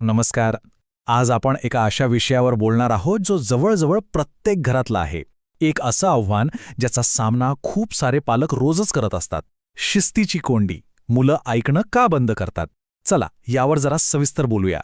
नमस्कार. आज आपण एका अशा विषयावर बोलणार आहोत जो जवळजवळ प्रत्येक घरातला आहे. एक असं आव्हान ज्याचा सामना खूप सारे पालक रोजच करत असतात. शिस्तीची कोंडी. मुलं ऐकणं का बंद करतात? चला यावर जरा सविस्तर बोलूया.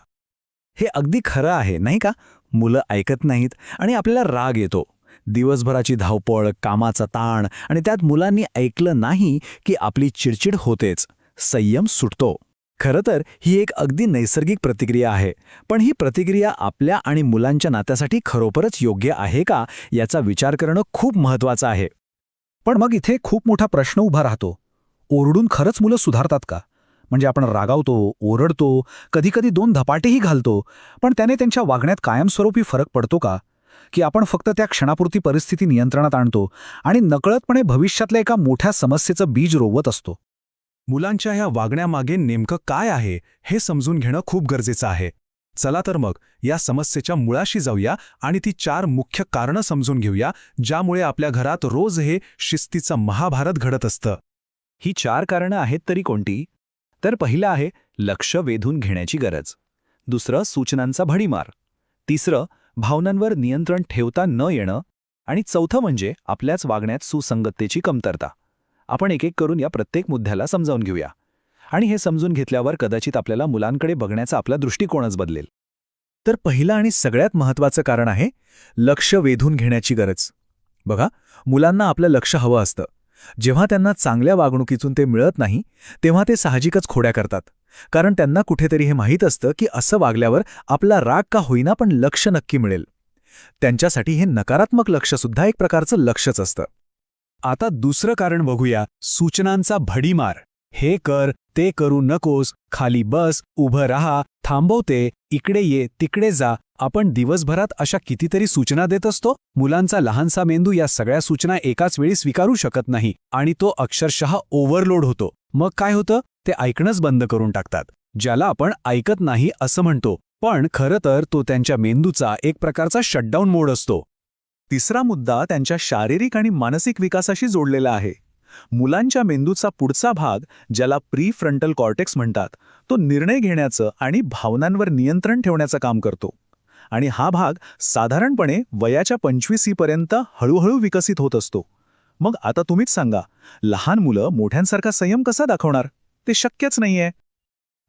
हे अगदी खरं आहे नाही का? मुलं ऐकत नाहीत आणि आपल्याला राग येतो. दिवसभराची धावपळ, कामाचा ताण आणि त्यात मुलांनी ऐकलं नाही की आपली चिडचिड होतेच, संयम सुटतो. खरं तर ही एक अगदी नैसर्गिक प्रतिक्रिया आहे, पण ही प्रतिक्रिया आपल्या आणि मुलांच्या नात्यासाठी खरोखरच योग्य आहे का याचा विचार करणं खूप महत्त्वाचं आहे. पण मग इथे खूप मोठा प्रश्न उभा राहतो. ओरडून खरंच मुलं सुधारतात का? म्हणजे आपण रागावतो, ओरडतो, कधीकधी दोन धपाटेही घालतो, पण त्याने त्यांच्या वागण्यात कायमस्वरूपी फरक पडतो का? की आपण फक्त त्या क्षणापुरती परिस्थिती नियंत्रणात आणतो आणि नकळतपणे भविष्यातल्या एका मोठ्या समस्येचं बीज रोवत असतो? मुलांच्या ह्या वागण्यामागे नेमकं काय आहे हे समजून घेणं खूप गरजेचं आहे. चला तर मग या समस्येच्या मुळाशी जाऊया आणि ती 4 मुख्य कारणं समजून घेऊया ज्यामुळे आपल्या घरात रोज हे शिस्तीचं महाभारत घडत असतं. ही 4 कारणं आहेत तरी कोणती? तर पहिलं आहे लक्ष वेधून घेण्याची गरज. दुसरं सूचनांचा भडीमार. तिसरं भावनांवर नियंत्रण ठेवता न येणं. आणि चौथं म्हणजे आपल्याच वागण्यात सुसंगततेची कमतरता. आपण एक एक करून या प्रत्येक मुद्द्याला समजावून घेऊया. आणि हे समजून घेतल्यावर कदाचित आपल्याला मुलांकडे बघण्याचा आपला दृष्टिकोनच बदलेल. तर पहिलं आणि सगळ्यात महत्त्वाचं कारण आहे लक्ष वेधून घेण्याची गरज. बघा, मुलांना आपलं लक्ष हवं असतं. जेव्हा त्यांना चांगल्या वागणुकीतून ते मिळत नाही तेव्हा ते साहजिकच खोड्या करतात. कारण त्यांना कुठेतरी हे माहीत असतं की असं वागल्यावर आपला राग का होईना पण लक्ष नक्की मिळेल. त्यांच्यासाठी हे नकारात्मक लक्षसुद्धा एक प्रकारचं लक्षच असतं. आता दुसरं कारण बघूया, सूचनांचा भडीमार. हे कर, ते करू नकोस, खाली बस, उभं राहा, थांबवते, इकडे ये, तिकडे जा. आपण दिवसभरात अशा कितीतरी सूचना देत असतो. मुलांचा लहानसा मेंदू या सगळ्या सूचना एकाच वेळी स्वीकारू शकत नाही आणि तो अक्षरशः ओव्हरलोड होतो. मग काय होतं? ते ऐकणंच बंद करून टाकतात, ज्याला आपण ऐकत नाही असं म्हणतो. पण खरं तर तो त्यांच्या मेंदूचा एक प्रकारचा शटडाऊन मोड असतो. तिसरा मुद्दा त्यांच्या शारीरिक आणि मानसिक विकासाशी जोडलेला आहे. मुलांच्या मेंदूचा पुढचा भाग, ज्याला प्री फ्रंटल कॉर्टेक्स म्हणतात, तो निर्णय घेण्याचं आणि भावनांवर नियंत्रण ठेवण्याचं काम करतो. आणि हा भाग साधारणपणे वयाच्या 25 पर्यंत हळूहळू विकसित होत असतो. मग आता तुम्हीच सांगा, लहान मुलं मोठ्यांसारखा संयम कसा दाखवणार? ते शक्यच नाहीये.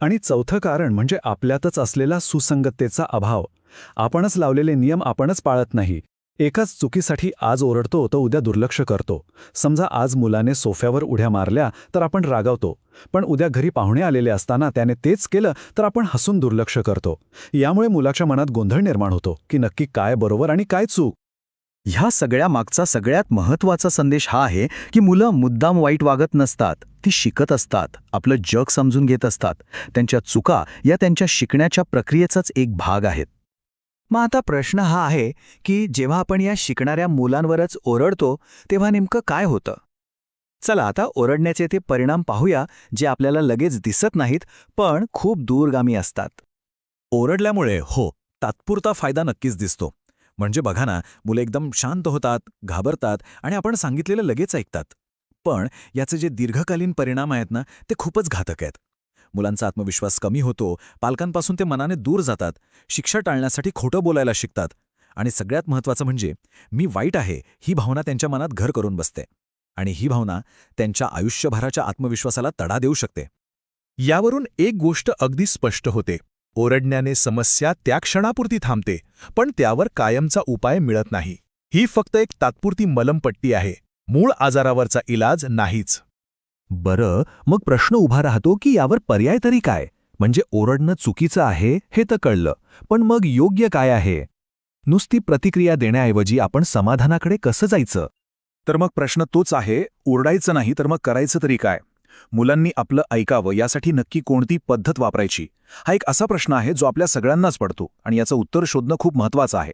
आणि चौथं कारण म्हणजे आपल्यातच असलेला सुसंगततेचा अभाव. आपणच लावलेले नियम आपणच पाळत नाही. एकाच चुकीसाठी आज ओरडतो तर उद्या दुर्लक्ष करतो. समजा आज मुलाने सोफ्यावर उड्या मारल्या तर आपण रागावतो, पण उद्या घरी पाहुणे आलेले असताना त्याने तेच केलं तर आपण हसून दुर्लक्ष करतो. यामुळे मुलाच्या मनात गोंधळ निर्माण होतो की नक्की काय बरोबर आणि काय चूक. ह्या सगळ्या मागचा सगळ्यात महत्त्वाचा संदेश हा आहे की मुलं मुद्दाम वाईट वागत नसतात. ती शिकत असतात, आपलं जग समजून घेत असतात. त्यांच्या चुका या त्यांच्या शिकण्याच्या प्रक्रियेचाच एक भाग आहेत. मग आता प्रश्न हा आहे की जेव्हा आपण या शिकणाऱ्या मुलांवरच ओरडतो तेव्हा नेमकं काय होतं? चला आता ओरडण्याचे ते परिणाम पाहूया, जे आपल्याला लगेच दिसत नाहीत पण खूप दूरगामी असतात. ओरडल्यामुळे तात्पुरता फायदा नक्कीच दिसतो. म्हणजे बघा ना, मुलं एकदम शांत होतात, घाबरतात आणि आपण सांगितलेलं लगेच ऐकतात. पण याचे जे दीर्घकालीन परिणाम आहेत ना, ते खूपच घातक आहेत. मुलांचा आत्मविश्वास कमी होतो, पालकांपासून ते मनाने दूर जातात, शिक्षा टाळण्यासाठी खोटं बोलायला शिकतात आणि सगळ्यात महत्त्वाचं म्हणजे मी वाईट आहे ही भावना त्यांच्या मनात घर करून बसते. आणि ही भावना त्यांच्या आयुष्यभराच्या आत्मविश्वासाला तडा देऊ शकते. यावरून एक गोष्ट अगदी स्पष्ट होते. ओरडण्याने समस्या त्या क्षणापुरती थांबते, पण त्यावर कायमचा उपाय मिळत नाही. ही फक्त एक तात्पुरती मलमपट्टी आहे, मूळ आजारावरचा इलाज नाहीच. बरं, मग प्रश्न उभा राहतो की यावर पर्याय तरी काय? म्हणजे ओरडणं चुकीचं आहे हे तर कळलं, पण मग योग्य काय आहे? नुसती प्रतिक्रिया देण्याऐवजी आपण समाधानाकडे कसं जायचं? तर मग प्रश्न तोच आहे, ओरडायचं नाही तर मग करायचं तरी काय? मुलांनी आपलं ऐकावं यासाठी नक्की कोणती पद्धत वापरायची? हा एक असा प्रश्न आहे जो आपल्या सगळ्यांनाच पडतो आणि याचं उत्तर शोधणं खूप महत्त्वाचं आहे.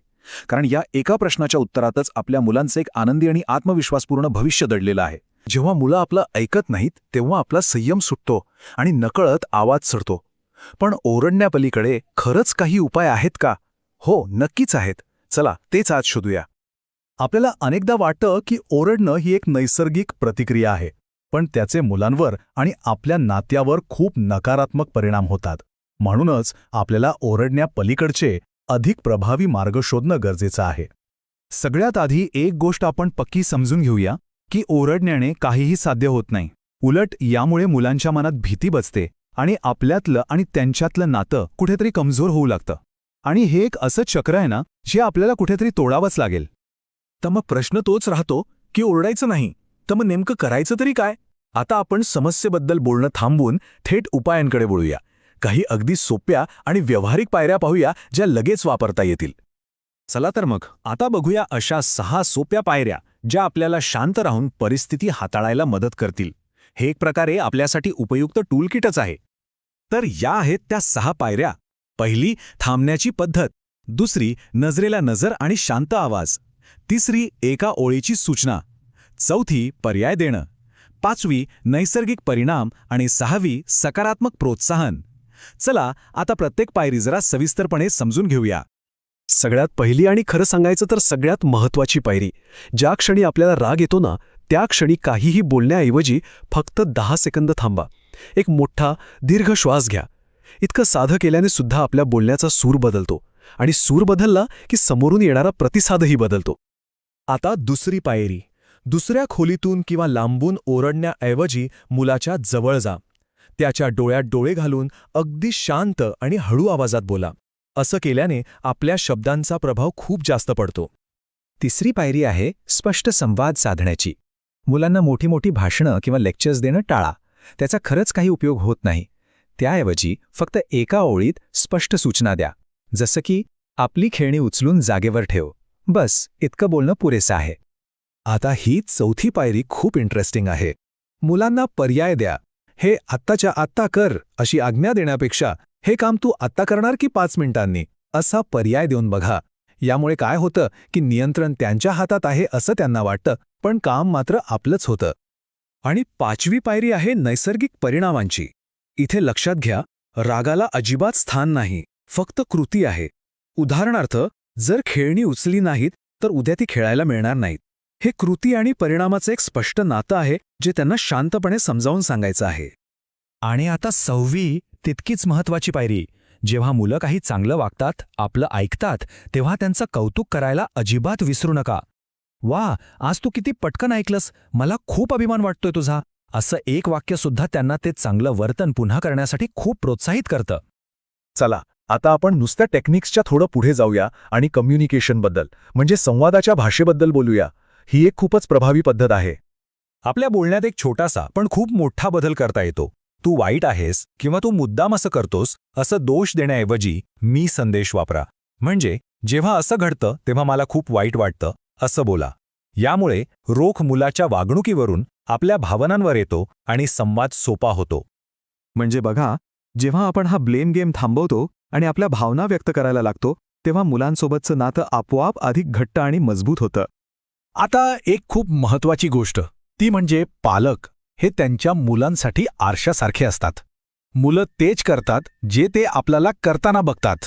कारण या एका प्रश्नाच्या उत्तरातच आपल्या मुलांचं एक आनंदी आणि आत्मविश्वासपूर्ण भविष्य दडलेलं आहे. जेव्हा मुलं आपलं ऐकत नाहीत तेव्हा आपला संयम सुटतो आणि नकळत आवाज चढतो. पण ओरडण्यापलीकडे खरंच काही उपाय आहेत का? हो, नक्कीच आहेत. चला तेच आज शोधूया. आपल्याला अनेकदा वाटतं की ओरडणं ही एक नैसर्गिक प्रतिक्रिया आहे, पण त्याचे मुलांवर आणि आपल्या नात्यावर खूप नकारात्मक परिणाम होतात. म्हणूनच आपल्याला ओरडण्यापलीकडचे अधिक प्रभावी मार्ग शोधणं गरजेचं आहे. सगळ्यात आधी एक गोष्ट आपण पक्की समजून घेऊया की ओरडण्याने काहीही साध्य होत नाही. उलट यामुळे मुलांच्या मनात भीती बसते आणि आपल्यातलं आणि त्यांच्यातलं नातं कुठेतरी कमजोर होऊ लागतं. आणि हे एक असं चक्र आहे ना, जे आपल्याला कुठेतरी तोडावंच लागेल. तर मग प्रश्न तोच राहतो की ओरडायचं नाही, तर मग नेमकं करायचं तरी काय? आता आपण समस्येबद्दल बोलणं थांबवून थेट उपायांकडे वळूया. काही अगदी सोप्या आणि व्यावहारिक पायऱ्या पाहूया ज्या लगेच वापरता येतील. चला तर मग आता बघूया अशा 6 सोप्या पायऱ्या ज्या आपल्याला शांत राहून परिस्थिती हाताळायला मदत करतील. हे एक प्रकारे आपल्यासाठी उपयुक्त टूलकिटच आहे. तर या आहेत त्या 6 पायऱ्या. पहिली, थांबण्याची पद्धत. दुसरी, नजरेला नजर आणि शांत आवाज. तिसरी, एका ओळीची सूचना. चौथी, पर्याय देणं. 5वी, नैसर्गिक परिणाम. आणि 6वी, सकारात्मक प्रोत्साहन. चला आता प्रत्येक पायरी जरा सविस्तरपणे समजून घेऊया. सगळ्यात पहिली आणि खरं सांगायचं तर सगळ्यात महत्त्वाची पायरी, ज्या क्षणी आपल्याला राग येतो ना, त्या क्षणी काहीही बोलण्याऐवजी फक्त 10 सेकंद थांबा. एक मोठा दीर्घ श्वास घ्या. इतकं साधं केल्याने सुद्धा आपल्या बोलण्याचा सूर बदलतो आणि सूर बदलला की समोरून येणारा प्रतिसादही बदलतो. आता दुसरी पायरी. दुसऱ्या खोलीतून किंवा लांबून ओरडण्याऐवजी मुलाच्या जवळ जा. त्याच्या डोळ्यात डोळे घालून अगदी शांत आणि हळू आवाजात बोला. असं केल्याने आपल्या शब्दांचा प्रभाव खूप जास्त पडतो. तिसरी पायरी आहे स्पष्ट संवाद साधण्याची. मुलांना मोठी मोठी भाषणं किंवा लेक्चर्स देणं टाळा. त्याचा खरंच काही उपयोग होत नाही. त्याऐवजी फक्त एका ओळीत स्पष्ट सूचना द्या. जसं की आपली खेळणी उचलून जागेवर ठेव. बस इतकं बोलणं पुरेसं आहे. आता ही चौथी पायरी खूप इंटरेस्टिंग आहे. मुलांना पर्याय द्या. हे आत्ताच्या आत्ता कर अशी आज्ञा देण्यापेक्षा हे काम तू आत्ता करणार की 5 मिनिटांनी असा पर्याय देऊन बघा. यामुळे काय होतं की नियंत्रण त्यांच्या हातात आहे असं त्यांना वाटतं, पण काम मात्र आपलंच होतं. आणि 5वी पायरी आहे नैसर्गिक परिणामांची. इथे लक्षात घ्या, रागाला अजिबात स्थान नाही, फक्त कृती आहे. उदाहरणार्थ, जर खेळणी उचलली नाहीत तर उद्या ती खेळायला मिळणार नाहीत. हे कृती आणि परिणामाचं एक स्पष्ट नातं आहे जे त्यांना शांतपणे समजावून सांगायचं आहे. आणि आता 6वी तितकीच महत्त्वाची पायरी. जेव्हा मुलं काही चांगलं वागतात, आपलं ऐकतात, तेव्हा त्यांचं कौतुक करायला अजिबात विसरू नका. वा, आज तू किती पटकन ऐकलंस, मला खूप अभिमान वाटतोय तुझा. असं एक वाक्यसुद्धा त्यांना ते चांगलं वर्तन पुन्हा करण्यासाठी खूप प्रोत्साहित करतं. चला आता आपण नुसत्या टेक्निक्सच्या थोडं पुढे जाऊया आणि कम्युनिकेशनबद्दल म्हणजे संवादाच्या भाषेबद्दल बोलूया. ही एक खूपच प्रभावी पद्धत आहे. आपल्या बोलण्यात एक छोटासा पण खूप मोठा बदल करता येतो. तू वाईट आहेस किंवा तू मुद्दाम असं करतोस असं दोष देण्याऐवजी मी संदेश वापरा. म्हणजे जेव्हा असं घडतं तेव्हा मला खूप वाईट वाटतं असं बोला. यामुळे रोख मुलाच्या वागणुकीवरून आपल्या भावनांवर येतो आणि संवाद सोपा होतो. म्हणजे बघा, जेव्हा आपण हा ब्लेम गेम थांबवतो आणि आपल्या भावना व्यक्त करायला लागतो, तेव्हा मुलांसोबतचं नातं आपोआप अधिक घट्ट आणि मजबूत होतं. आता एक खूप महत्त्वाची गोष्ट, ती म्हणजे पालक हे त्यांच्या मुलांसाठी आरशासारखे असतात. मुलं तेच करतात जे ते आपल्याला करताना बघतात.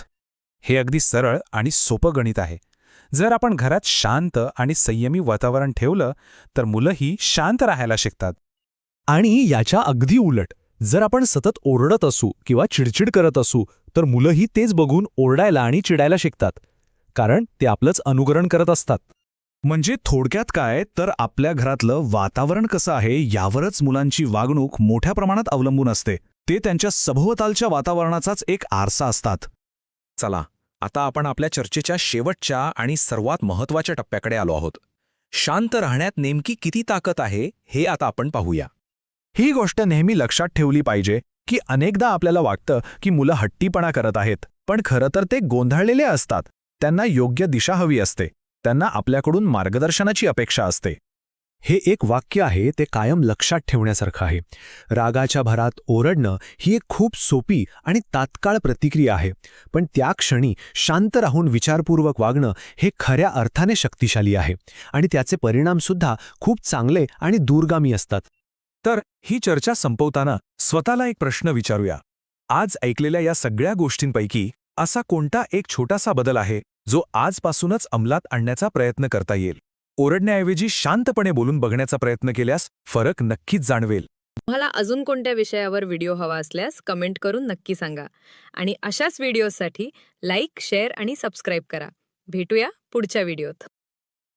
हे अगदी सरळ आणि सोपं गणित आहे. जर आपण घरात शांत आणि संयमी वातावरण ठेवलं तर मुलंही शांत राहायला शिकतात. आणि याच्या अगदी उलट, जर आपण सतत ओरडत असू किंवा चिडचिड करत असू तर मुलंही तेच बघून ओरडायला आणि चिडायला शिकतात, कारण ते आपलंच अनुकरण करत असतात. म्हणजे थोडक्यात काय तर आपल्या घरातलं वातावरण कसं आहे यावरच मुलांची वागणूक मोठ्या प्रमाणात अवलंबून असते. ते त्यांच्या सभोवतालच्या वातावरणाचाच एक आरसा असतात. चला आता आपण आपल्या चर्चेच्या शेवटच्या आणि सर्वात महत्त्वाच्या टप्प्याकडे आलो आहोत. शांत राहण्यात नेमकी किती ताकद आहे हे आता आपण पाहूया. ही गोष्ट नेहमी लक्षात ठेवली पाहिजे की अनेकदा आपल्याला वाटतं की मुलं हट्टीपणा करत आहेत, पण खरं तर ते गोंधळलेले असतात. त्यांना योग्य दिशा हवी असते. त्यांना आपल्याकडून मार्गदर्शनाची अपेक्षा असते. हे एक वाक्य आहे ते कायम लक्षात ठेवण्यासारखं आहे. रागाच्या भरात ओरडणं ही एक खूप सोपी आणि तात्काळ प्रतिक्रिया आहे, पण त्या क्षणी शांत राहून विचारपूर्वक वागणं हे खऱ्या अर्थाने शक्तिशाली आहे आणि त्याचे परिणामसुद्धा खूप चांगले आणि दूरगामी असतात. तर ही चर्चा संपवताना स्वतःला एक प्रश्न विचारूया. आज ऐकलेल्या या सगळ्या गोष्टींपैकी असा कोणता एक छोटासा बदल आहे जो आजपासूनच अंमलात आणण्याचा प्रयत्न करता येईल? ओरडण्याऐवजी शांतपणे बोलून बघण्याचा प्रयत्न केल्यास फरक नक्कीच जाणवेल. तुम्हाला अजून कोणत्या विषयावर व्हिडिओ हवा असल्यास कमेंट करून नक्की सांगा. आणि अशाच व्हिडिओसाठी लाईक, शेअर आणि सबस्क्राईब करा. भेटूया पुढच्या व्हिडिओत.